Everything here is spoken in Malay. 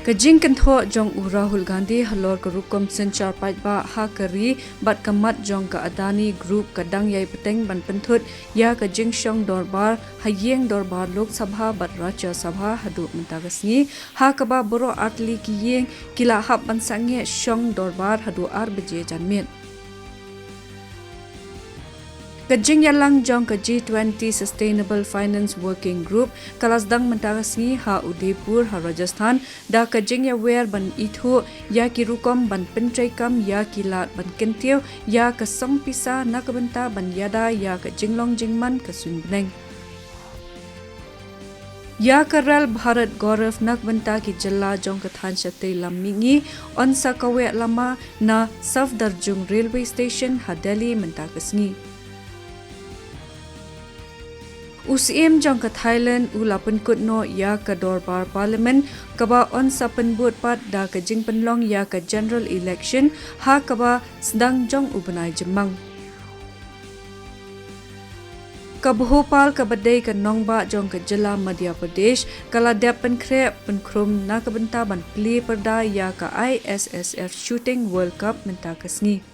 Kajing kentho jong Rahul Gandhi halor ke rukom sencar ba ha keri bat kamat jong ke Adani Group kadang yai peteng ban pentut ya kajing syong dorbar hayeng dorbar Lok Sabha bat Raja Sabha hadu mentagasni ha kaba boro atli kiyeng kila hab ban sangye syong dorbar hadu ar beje janmit. Kajing yalang jong ke G20 Sustainable Finance Working Group kalasdang mentarasni ha Udaipur ha Rajasthan da kajing ya wer ban ithu ya kirukom ban pentraikam ya kilat ban kentiu ya kesong pisa na kebenta ban yada ya kajing long jingman kesunbeneng. Ya Karal Bharat Gaurav nak benta ki jalla jong kathan shate lamingi on sakawe lama na Safdarjung Railway Station ha Delhi mentakasni. UCM jong ke Thailand ula penkut no ya ke dorbar parlimen kaba on sa penbut pat da ke jing penlong ya ke general election ha kaba sedang jong ubenai jemang. Ke Bhopal ke badai ke Nongba jong ke Jela Madhya Pradesh kala dep penkrep penkrum na ke benta ban pli perda ya ke ISSF Shooting World Cup mentakasni.